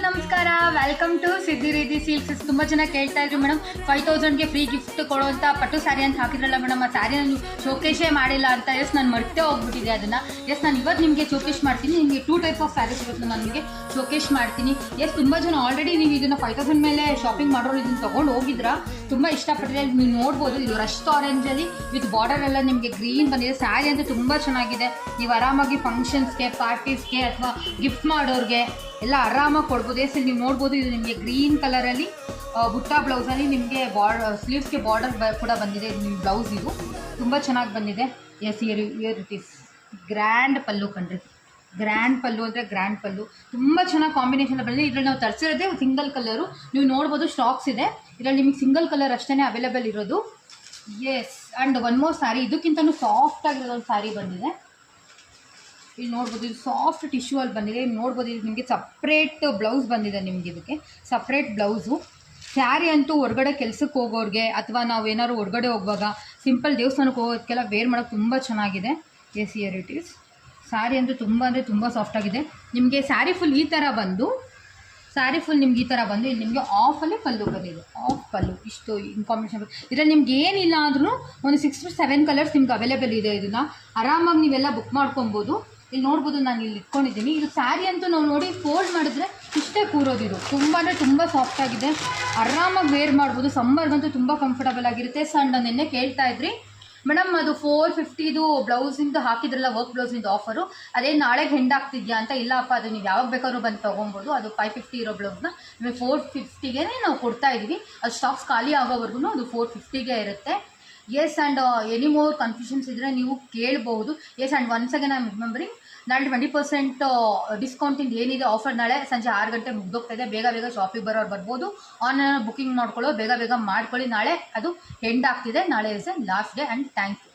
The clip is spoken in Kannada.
ನಮಸ್ಕಾರ, ವೆಲ್ಕಮ್ ಟು ಸಿದ್ಧಿ ರೀತಿ ಸಿಲ್ಕ್ಸ್. ತುಂಬ ಜನ ಕೇಳ್ತಾ ಇದ್ರು ಮೇಡಮ್ 5000ಗೆ ಫ್ರೀ ಗಿಫ್ಟ್ ಕೊಡುವಂಥ ಪಟ್ಟು ಸ್ಯಾರಿ ಅಂತ ಹಾಕಿದ್ರಲ್ಲ ಮೇಡಮ್, ಆ ಸ್ಯಾರಿ ನಾನು ಶೋಕೇಶೇ ಮಾಡಿಲ್ಲ ಅಂತ. ನಾನು ಮರ್ತೇ ಹೋಗ್ಬಿಟ್ಟಿದೆ ಅದನ್ನು. ನಾನು ಇವತ್ತು ನಿಮಗೆ ಶೋಕೇಶ್ ಮಾಡ್ತೀನಿ. ನಿಮಗೆ 2 ಟೈಪ್ ಆಫ್ ಸ್ಯಾರೀಸ್ ಇವತ್ತು ನಾನು ನಿಮಗೆ ಶೋಕೇಶ್ ಮಾಡ್ತೀನಿ. ತುಂಬ ಜನ ಆಲ್ರೆಡಿ ನೀವು ಇದನ್ನು 5000 ಮೇಲೆ ಶಾಪಿಂಗ್ ಮಾಡೋರು ಇದನ್ನು ತೊಗೊಂಡು ಹೋಗಿದ್ರಾ, ತುಂಬ ಇಷ್ಟಪಟ್ಟಿದೆ. ನೀವು ನೋಡ್ಬೋದು, ಇದು ರಸ್ಟ್ ಆರೆಂಜಲ್ಲಿ ವಿತ್ ಬಾರ್ಡರ್ ಎಲ್ಲ ನಿಮಗೆ ಗ್ರೀನ್ ಬಂದಿದೆ. ಸ್ಯಾರಿ ಅಂತ ತುಂಬ ಚೆನ್ನಾಗಿದೆ. ನೀವು ಆರಾಮಾಗಿ ಫಂಕ್ಷನ್ಸ್ಗೆ, ಪಾರ್ಟೀಸ್ಗೆ ಅಥವಾ ಗಿಫ್ಟ್ ಮಾಡೋರಿಗೆ ಎಲ್ಲ ಆರಾಮಾಗಿ ಕೊಡ್ಬೋದು. ನೀವು ನೋಡ್ಬೋದು, ಇದು ನಿಮಗೆ ಗ್ರೀನ್ ಕಲರಲ್ಲಿ ಬುಟ್ಟ ಬ್ಲೌಸಲ್ಲಿ ನಿಮಗೆ ಸ್ಲೀವ್ಸ್ಗೆ ಬಾರ್ಡರ್ ಕೂಡ ಬಂದಿದೆ. ನಿಮ್ಮ ಬ್ಲೌಸ್ ಇದು ತುಂಬ ಚೆನ್ನಾಗಿ ಬಂದಿದೆ. ಇಯರ್ ಇಟ್ ಈಸ್ ಗ್ರ್ಯಾಂಡ್ ಪಲ್ಲು ಕಣ್ರಿ. ಗ್ರ್ಯಾಂಡ್ ಪಲ್ಲು ಅಂದರೆ ಗ್ರ್ಯಾಂಡ್ ಪಲ್ಲು ತುಂಬ ಚೆನ್ನಾಗಿ ಕಾಂಬಿನೇಷನ್ ಬಂದಿದೆ. ಇದರಲ್ಲಿ ನಾವು ತರಿಸಿರೋದೇ ಸಿಂಗಲ್ ಕಲರು. ನೀವು ನೋಡ್ಬೋದು, ಸ್ಟಾಕ್ಸ್ ಇದೆ ಇದರಲ್ಲಿ. ನಿಮಗೆ ಸಿಂಗಲ್ ಕಲರ್ ಅಷ್ಟೇ ಅವೈಲೇಬಲ್ ಇರೋದು. ಆ್ಯಂಡ್ ಒನ್ ಮೋರ್ ಸ್ಯಾರಿ, ಇದಕ್ಕಿಂತಲೂ ಸಾಫ್ಟ್ ಆಗಿರೋದೊಂದು ಸ್ಯಾರಿ ಬಂದಿದೆ. ಇಲ್ಲಿ ನೋಡ್ಬೋದು, ಇದು ಸಾಫ್ಟ್ ಟಿಶ್ಯೂ ಅಲ್ಲಿ ಬಂದಿದೆ. ನೋಡ್ಬೋದು, ಇದು ನಿಮಗೆ ಸಪ್ರೇಟ್ ಬ್ಲೌಸ್ ಬಂದಿದೆ. ನಿಮಗೆ ಇದಕ್ಕೆ ಸಪ್ರೇಟ್ ಬ್ಲೌಸು. ಸ್ಯಾರಿ ಅಂತೂ ಹೊರಗಡೆ ಕೆಲಸಕ್ಕೆ ಹೋಗೋರಿಗೆ ಅಥವಾ ನಾವು ಏನಾದ್ರು ಹೊರಗಡೆ ಹೋಗುವಾಗ ಸಿಂಪಲ್ ದೇವಸ್ಥಾನಕ್ಕೆ ಹೋಗೋದಕ್ಕೆಲ್ಲ ವೇರ್ ಮಾಡೋಕ್ಕೆ ತುಂಬ ಚೆನ್ನಾಗಿದೆ. Year it is. ಸ್ಯಾರಿ ಅಂತೂ ತುಂಬ ಅಂದರೆ ತುಂಬ ಸಾಫ್ಟಾಗಿದೆ. ನಿಮಗೆ ಸ್ಯಾರಿ ಫುಲ್ ಈ ಥರ ಬಂದು ನಿಮ್ಗೆ ಈ ಥರ ಬಂದು ಇಲ್ಲಿ ನಿಮಗೆ ಆಫಲ್ಲಿ ಪಲ್ಲು ಬಂದಿದೆ. ಆಫ್ ಪಲ್ಲು ಇಷ್ಟು ಇನ್ಫಾರ್ಮೇಷನ್. ಇದರಲ್ಲಿ ನಿಮ್ಗೆ ಏನಿಲ್ಲ ಆದ್ರೂ ಒಂದು 6 to 7 ಕಲರ್ಸ್ ನಿಮ್ಗೆ ಅವೈಲೇಬಲ್ ಇದೆ. ಇದನ್ನು ಆರಾಮಾಗಿ ನೀವೆಲ್ಲ ಬುಕ್ ಮಾಡ್ಕೊಬೋದು. ಇಲ್ಲಿ ನೋಡ್ಬೋದು, ನಾನು ಇಲ್ಲಿ ಇಟ್ಕೊಂಡಿದ್ದೀನಿ. ಇದು ಸ್ಯಾರಿ ಅಂತೂ ನಾವು ನೋಡಿ ಫೋಲ್ಡ್ ಮಾಡಿದ್ರೆ ಇಷ್ಟೇ ಕೂರೋದು. ಇದು ತುಂಬ ಅಂದರೆ ತುಂಬ ಸಾಫ್ಟಾಗಿದೆ. ಆರಾಮಾಗಿ ವೇರ್ ಮಾಡ್ಬೋದು. ಸಮ್ಮರ್ಗಂತೂ ತುಂಬ ಕಂಫರ್ಟಬಲ್ ಆಗಿರುತ್ತೆ. ನಾನು ನಿನ್ನೆ ಕೇಳ್ತಾ ಇದ್ರಿ ಮೇಡಮ್, ಅದು 450 ಬ್ಲೌಸಿಂದು ಹಾಕಿದ್ರಲ್ಲ, ವರ್ಕ್ ಬ್ಲೌಸಿಂದು ಆಫರು, ಅದೇ ನಾಳೆಗೆ ಹೆಂಡಾಗ್ತಿದ್ಯಾ ಅಂತ. ಇಲ್ಲಪ್ಪ, ಅದು ನೀವು ಯಾವಾಗ ಬೇಕಾದ್ರೂ ಬಂದು ತೊಗೊಬೋದು. ಅದು 550 ಇರೋ ಬ್ಲೌಸ್ನ ನಿಮಗೆ 450ಗೆ ನಾವು ಕೊಡ್ತಾ ಇದ್ದೀವಿ. ಅದು ಸ್ಟಾಕ್ಸ್ ಖಾಲಿ ಆಗೋವರೆಗೂ ಅದು 450ಗೆ ಇರುತ್ತೆ. ಆ್ಯಂಡ್ ಎನಿ ಮೋರ್ ಕನ್ಫ್ಯೂಷನ್ಸ್ ಇದ್ದರೆ ನೀವು ಕೇಳಬಹುದು. And once again I am remembering, ನಾಳೆ 20% ಡಿಸ್ಕೌಂಟಿಂದ ಏನಿದೆ ಆಫರ್ ನಾಳೆ ಸಂಜೆ 6 ಗಂಟೆ ಮುಗ್ದೋಗ್ತಾಯಿದೆ. ಬೇಗ ಶಾಪಿಗೆ ಬರೋರು ಬರ್ಬೋದು. ಆನ್ಲೈನ್ ಬುಕಿಂಗ್ ಮಾಡ್ಕೊಳ್ಳೋ ಬೇಗ ಮಾಡ್ಕೊಳ್ಳಿ. ನಾಳೆ ಅದು ಎಂಡ್ ಆಗ್ತಿದೆ. ನಾಳೆ is a last day. And thank you.